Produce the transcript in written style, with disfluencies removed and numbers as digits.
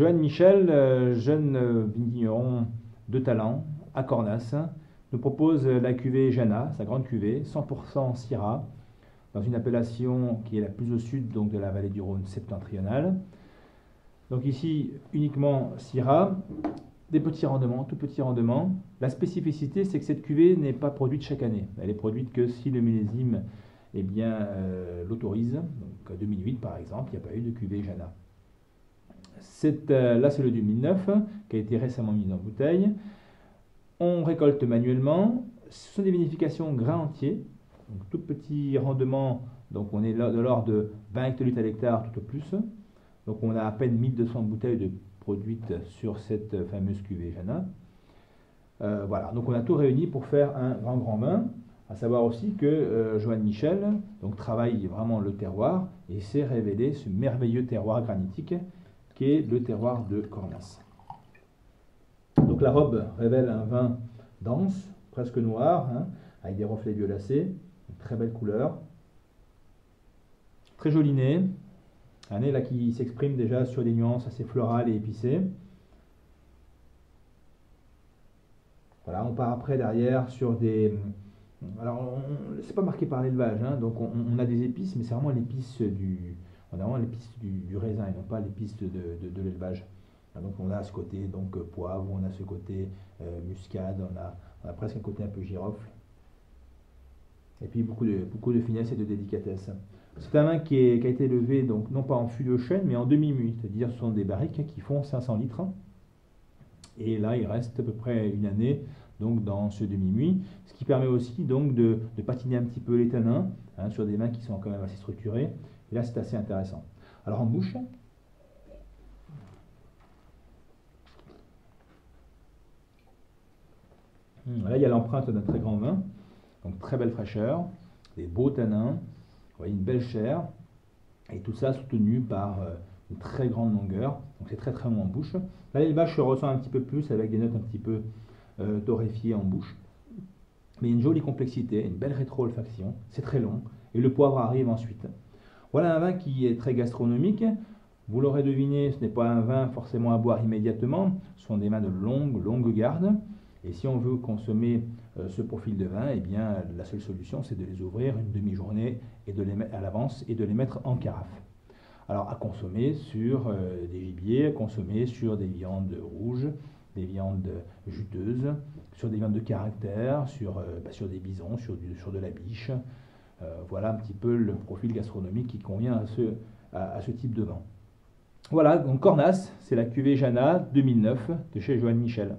Johan Michel, jeune vigneron de talent à Cornas, nous propose la cuvée Jana, sa grande cuvée, 100% Syrah, dans une appellation qui est la plus au sud donc de la vallée du Rhône septentrionale. Donc ici, uniquement Syrah, des petits rendements, tout petits rendements. La spécificité, c'est que cette cuvée n'est pas produite chaque année. Elle est produite que si le millésime l'autorise. Donc 2008 par exemple, il n'y a pas eu de cuvée Jana. Là, c'est le 2009 qui a été récemment mis en bouteille. On récolte manuellement. Ce sont des vinifications grains entiers, donc tout petit rendement. Donc on est de l'ordre de 20 hectolitres à l'hectare tout au plus. Donc on a à peine 1200 bouteilles produites sur cette fameuse cuvée Jana. Voilà, donc on a tout réuni pour faire un grand vin. À savoir aussi que Johan Michel donc, travaille vraiment le terroir et s'est révélé ce merveilleux terroir granitique qui est le terroir de Cornas. Donc la robe révèle un vin dense, presque noir, hein, avec des reflets violacés, une très belle couleur, très joli nez, un nez là qui s'exprime déjà sur des nuances assez florales et épicées. Voilà, on part après derrière sur des... Alors, c'est pas marqué par l'élevage, hein, donc on a des épices, mais c'est vraiment l'épice du raisin et non pas l'épice de l'élevage. Donc on a ce côté donc poivre, on a ce côté muscade, on a presque un côté un peu girofle. Et puis beaucoup de finesse et de délicatesse. C'est un vin qui a été élevé donc non pas en fût de chêne, mais en demi-muit, c'est-à-dire ce sont des barriques qui font 500 litres. Et là, il reste à peu près une année donc, dans ce demi-muit, ce qui permet aussi donc, de patiner un petit peu les tanins hein, sur des vins qui sont quand même assez structurés. Et là, c'est assez intéressant. Alors en bouche, là, il y a l'empreinte d'un très grand vin, donc très belle fraîcheur, des beaux tanins, vous voyez, une belle chair, et tout ça soutenu par une très grande longueur, donc c'est très long en bouche. Là, l'élevage se ressent un petit peu plus avec des notes un petit peu torréfiées en bouche, mais une jolie complexité, une belle rétro-olfaction, c'est très long, et le poivre arrive ensuite. Voilà un vin qui est très gastronomique. Vous l'aurez deviné, ce n'est pas un vin forcément à boire immédiatement, ce sont des vins de longue garde. Et si on veut consommer ce profil de vin, eh bien, la seule solution, c'est de les ouvrir une demi-journée et de les mettre à l'avance et de les mettre en carafe. Alors, à consommer sur des gibiers, à consommer sur des viandes rouges, des viandes juteuses, sur des viandes de caractère, sur des bisons, sur de la biche. Voilà un petit peu le profil gastronomique qui convient à ce type de vin. Voilà, donc Cornas, c'est la cuvée Jana 2009 de chez Johan Michel.